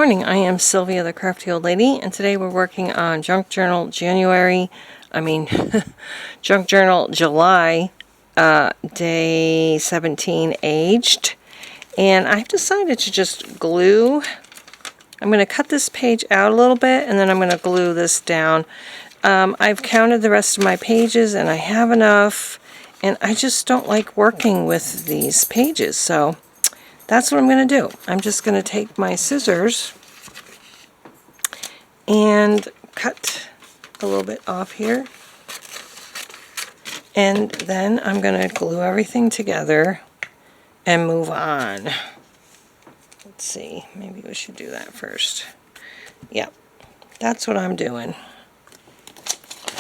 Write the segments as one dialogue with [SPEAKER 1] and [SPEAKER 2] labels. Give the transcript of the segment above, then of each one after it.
[SPEAKER 1] morning, I am Sylvia the Crafty Old Lady, and today we're working on Junk Journal Junk Journal July, day 17, aged. And I've decided to just glue. I'm going to cut this page out a little bit, and then I'm going to glue this down. I've counted the rest of my pages, and I have enough, and I just don't like working with these pages, so that's what I'm going to do. I'm just going to take my scissors and cut a little bit off here. And then I'm going to glue everything together and move on. Let's see, maybe we should do that first. Yep, that's what I'm doing.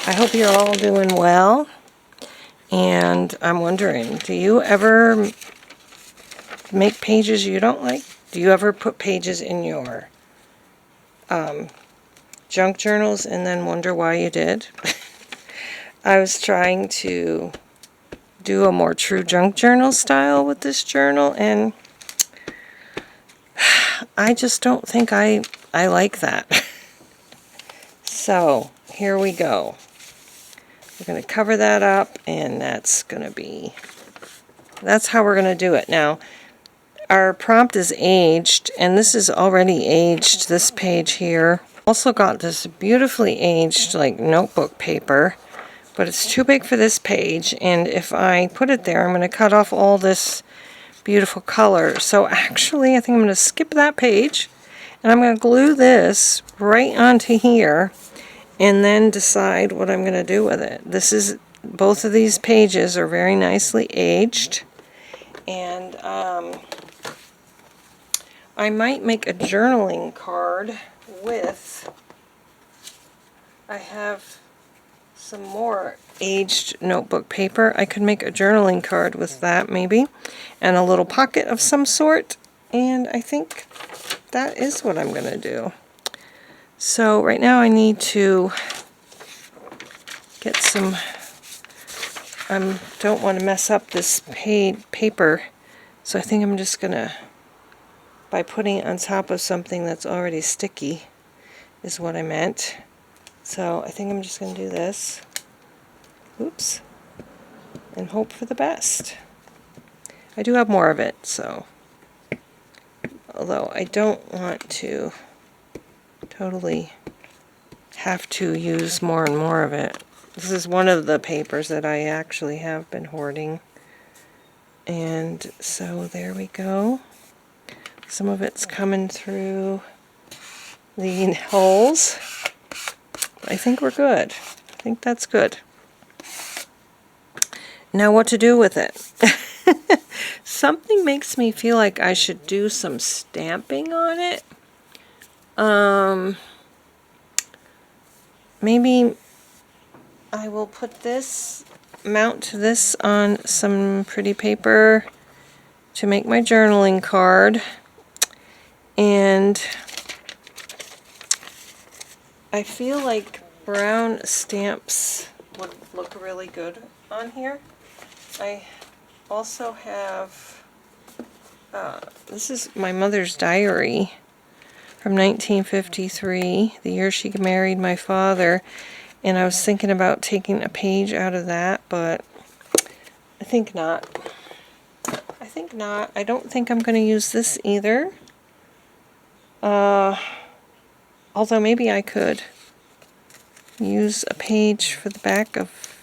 [SPEAKER 1] I hope you're all doing well. And I'm wondering, do you ever make pages you don't like? Do you ever put pages in your junk journals and then wonder why you did? I was trying to do a more true junk journal style with this journal, and I just don't think I like that. So here we go. We're going to cover that up, and that's how we're going to do it. Now, our prompt is aged, and this is already aged, this page here. Also got this beautifully aged like notebook paper, but it's too big for this page, and if I put it there, I'm going to cut off all this beautiful color. So actually, I think I'm going to skip that page, and I'm going to glue this right onto here, and then decide what I'm going to do with it. Both of these pages are very nicely aged, and I might make a journaling card with, I have some more aged notebook paper. I could make a journaling card with that maybe, and a little pocket of some sort, and I think that is what I'm going to do. So right now I need to get some, don't want to mess up this paper, so I think I'm just going to, by putting it on top of something that's already sticky, is what I meant. So I think I'm just going to do this. Oops. And hope for the best. I do have more of it, so. Although I don't want to totally have to use more and more of it. This is one of the papers that I actually have been hoarding. And so there we go. Some of it's coming through the holes. I think we're good. I think that's good. Now what to do with it? Something makes me feel like I should do some stamping on it. Maybe I will mount this on some pretty paper to make my journaling card. And I feel like brown stamps would look really good on here. I also have, this is my mother's diary from 1953, the year she married my father, and I was thinking about taking a page out of that, but I think not. I think not. I don't think I'm going to use this either. Although maybe I could use a page for the back of,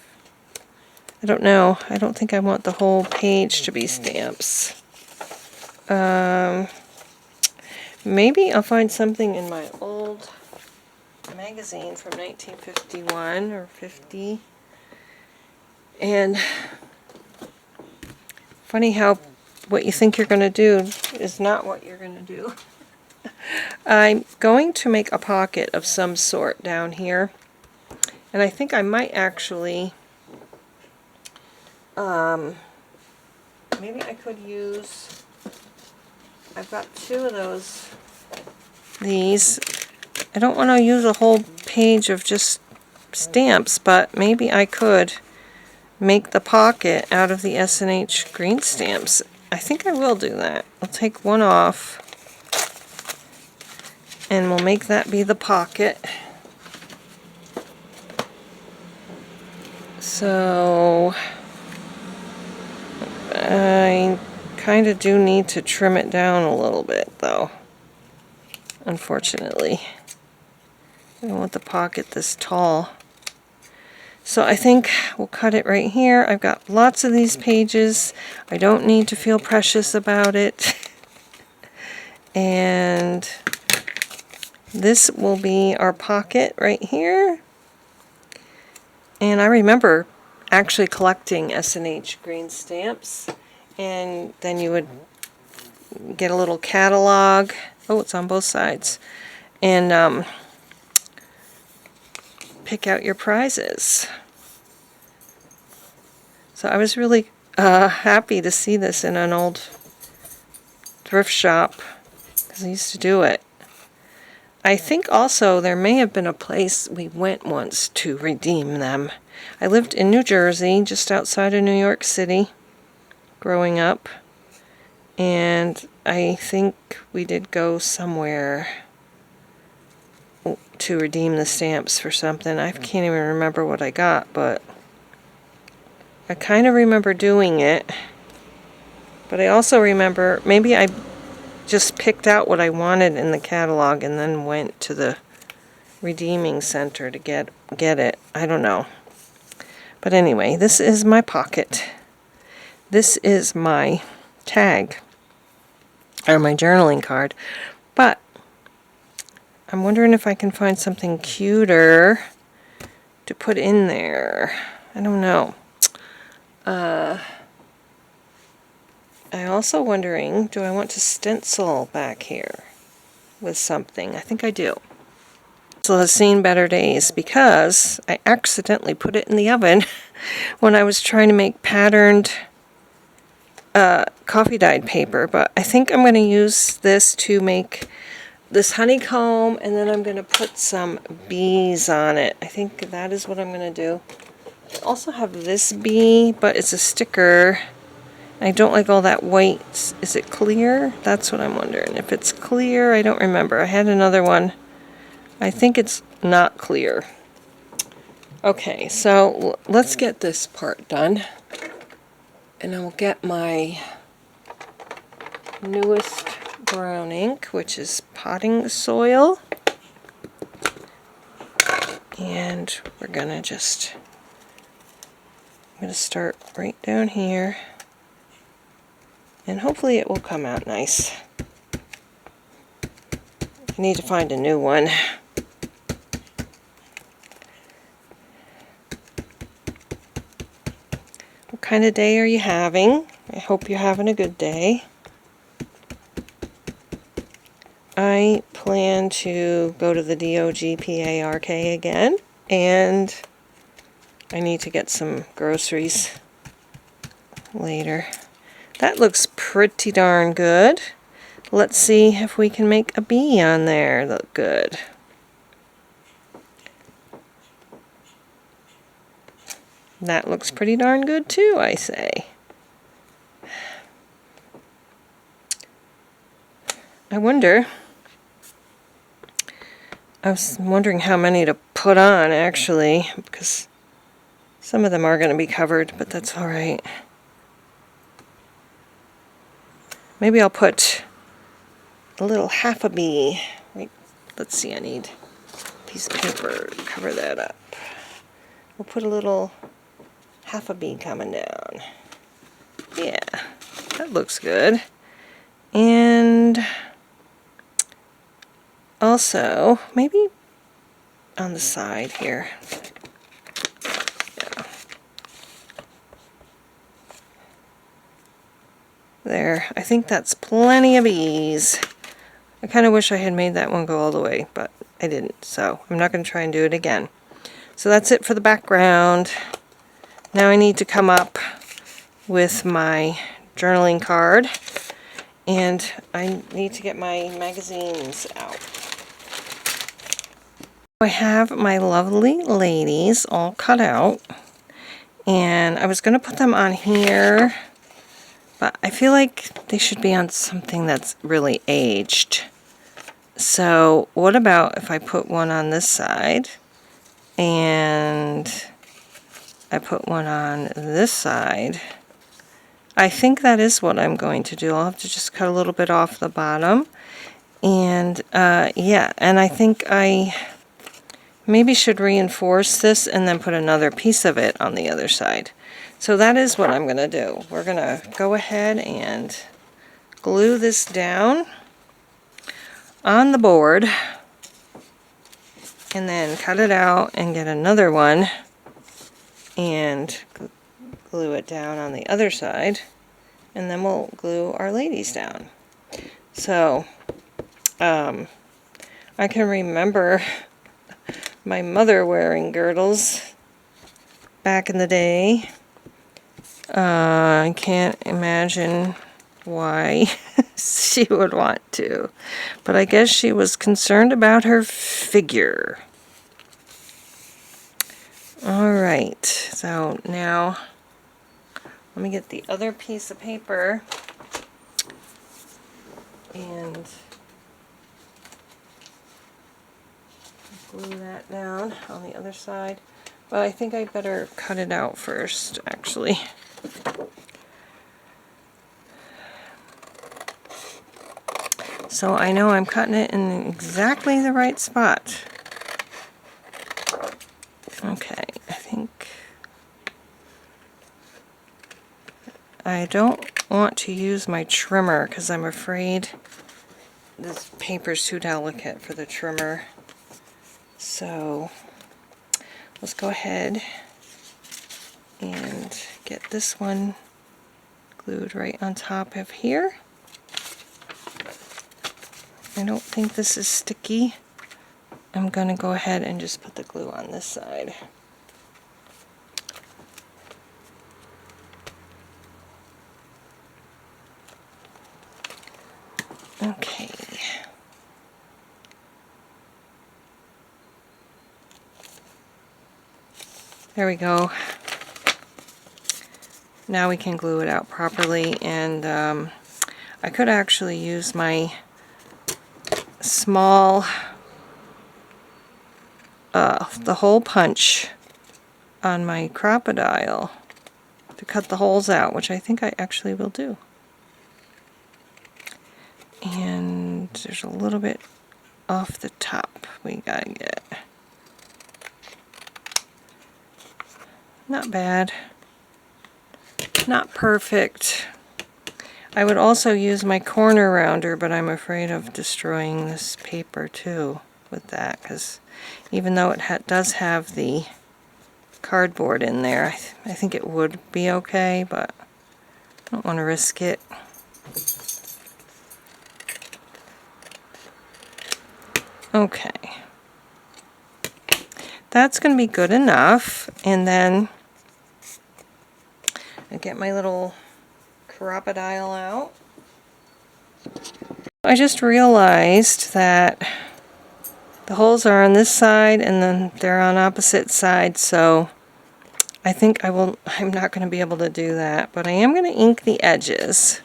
[SPEAKER 1] I don't know. I don't think I want the whole page to be stamps. Maybe I'll find something in my old magazine from 1951 or 50. And funny how what you think you're going to do is not what you're going to do. I'm going to make a pocket of some sort down here, and I think I might actually, maybe I could use, I've got two of these. I don't want to use a whole page of just stamps, but maybe I could make the pocket out of the S&H green stamps. I think I will do that. I'll take one off And we'll make that be the pocket. So I kind of do need to trim it down a little bit though, unfortunately. I don't want the pocket this tall. So I think we'll cut it right here. I've got lots of these pages. I don't need to feel precious about it. And this will be our pocket right here. And I remember actually collecting S&H green stamps, and then you would get a little catalog. Oh, it's on both sides. And pick out your prizes. So I was really happy to see this in an old thrift shop, because I used to do it. I think also there may have been a place we went once to redeem them. I lived in New Jersey, just outside of New York City, growing up. And I think we did go somewhere to redeem the stamps for something. I can't even remember what I got, but I kind of remember doing it. But I also remember, maybe I just picked out what I wanted in the catalog and then went to the redeeming center to get it. I don't know. But anyway, this is my pocket. This is my tag, or my journaling card. But I'm wondering if I can find something cuter to put in there. I don't know. I'm also wondering, do I want to stencil back here with something? I think I do. So has seen better days because I accidentally put it in the oven when I was trying to make patterned coffee dyed paper. But I think I'm going to use this to make this honeycomb, and then I'm going to put some bees on it. I think that is what I'm going to do. I also have this bee, but it's a sticker. I don't like all that white. Is it clear? That's what I'm wondering. If it's clear, I don't remember. I had another one. I think it's not clear. Okay, so let's get this part done. And I will get my newest brown ink, which is potting soil. And we're gonna just, I'm gonna start right down here. And hopefully it will come out nice. I need to find a new one. What kind of day are you having? I hope you're having a good day. I plan to go to the DOGPARK again, and I need to get some groceries later. That looks pretty darn good. Let's see if we can make a bee on there look good. That looks pretty darn good too, I say. I was wondering how many to put on actually, because some of them are going to be covered, but that's alright. Maybe I'll put a little half a bee. Wait, let's see, I need a piece of paper to cover that up. We'll put a little half a bee coming down. Yeah, that looks good. And also, maybe on the side here. Yeah. There, I think that's plenty of bees. I kind of wish I had made that one go all the way, but I didn't, so I'm not going to try and do it again. So that's it for the background. Now I need to come up with my journaling card, and I need to get my magazines out. I have my lovely ladies all cut out, and I was going to put them on here, but I feel like they should be on something that's really aged. So what about if I put one on this side and I put one on this side? I think that is what I'm going to do. I'll have to just cut a little bit off the bottom. And yeah, and I think I maybe should reinforce this and then put another piece of it on the other side. So that is what I'm going to do. We're going to go ahead and glue this down on the board and then cut it out and get another one and glue it down on the other side, and then we'll glue our ladies down. So I can remember my mother wearing girdles back in the day. I can't imagine why she would want to, but I guess she was concerned about her figure. Alright, so now let me get the other piece of paper and glue that down on the other side. But I think I better cut it out first, actually. So I know I'm cutting it in exactly the right spot. Okay, I think I don't want to use my trimmer because I'm afraid this paper's too delicate for the trimmer. So let's go ahead and get this one glued right on top of here. I don't think this is sticky. I'm going to go ahead and just put the glue on this side. Okay. There we go. Now we can glue it out properly, and I could actually use my small the hole punch on my crocodile to cut the holes out, which I think I actually will do. And there's a little bit off the top we gotta get. Not bad. Not perfect. I would also use my corner rounder, but I'm afraid of destroying this paper too with that, because even though it does have the cardboard in there, I think it would be okay, but I don't want to risk it. Okay. That's going to be good enough, and then I get my little crocodile out. I just realized that the holes are on this side and then they're on opposite sides, so I think I'm not going to be able to do that, but I am going to ink the edges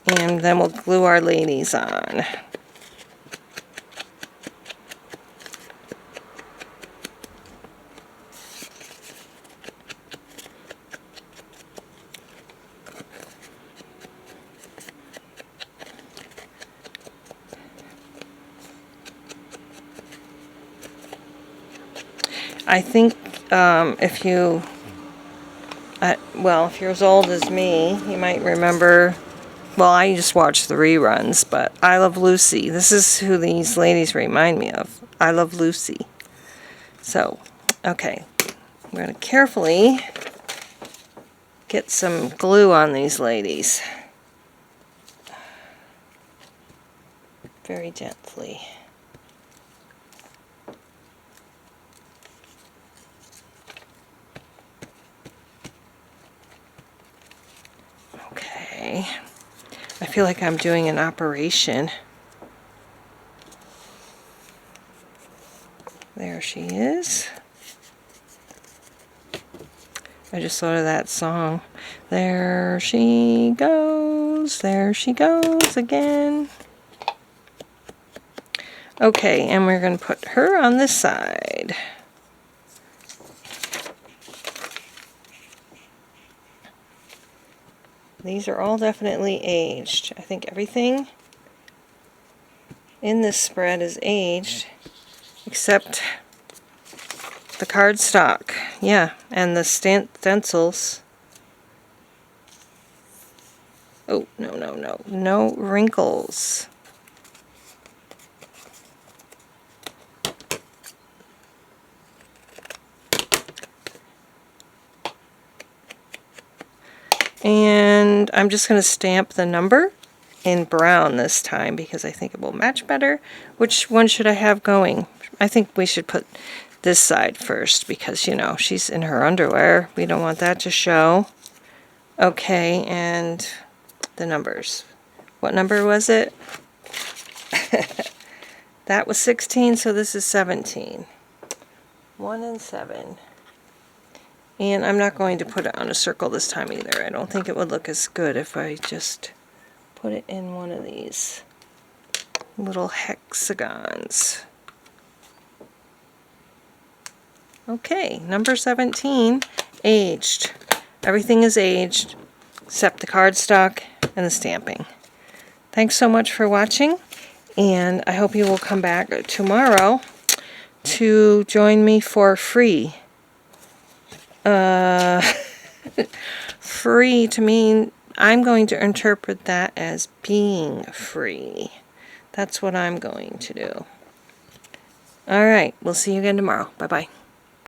[SPEAKER 1] and then we'll glue our ladies on. I think if you're as old as me, you might remember, well, I just watched the reruns, but I Love Lucy. This is who these ladies remind me of. I Love Lucy. So, okay, I'm going to carefully get some glue on these ladies. Very gently. Okay, I feel like I'm doing an operation. There she is. I just thought of that song. There she goes again. Okay, and we're going to put her on this side. These are all definitely aged. I think everything in this spread is aged except the cardstock. Yeah, and the stencils. Oh, no. No wrinkles. And I'm just going to stamp the number in brown this time because I think it will match better. Which one should I have going? I think we should put this side first because, you know, she's in her underwear. We don't want that to show. Okay, and the numbers. What number was it? That was 16, so this is 17. 1 and 7. And I'm not going to put it on a circle this time either. I don't think it would look as good if I just put it in one of these little hexagons. Okay, number 17, aged. Everything is aged except the cardstock and the stamping. Thanks so much for watching, and I hope you will come back tomorrow to join me for free. Free to mean I'm going to interpret that as being free. That's what I'm going to do. Alright, we'll see you again tomorrow. Bye-bye.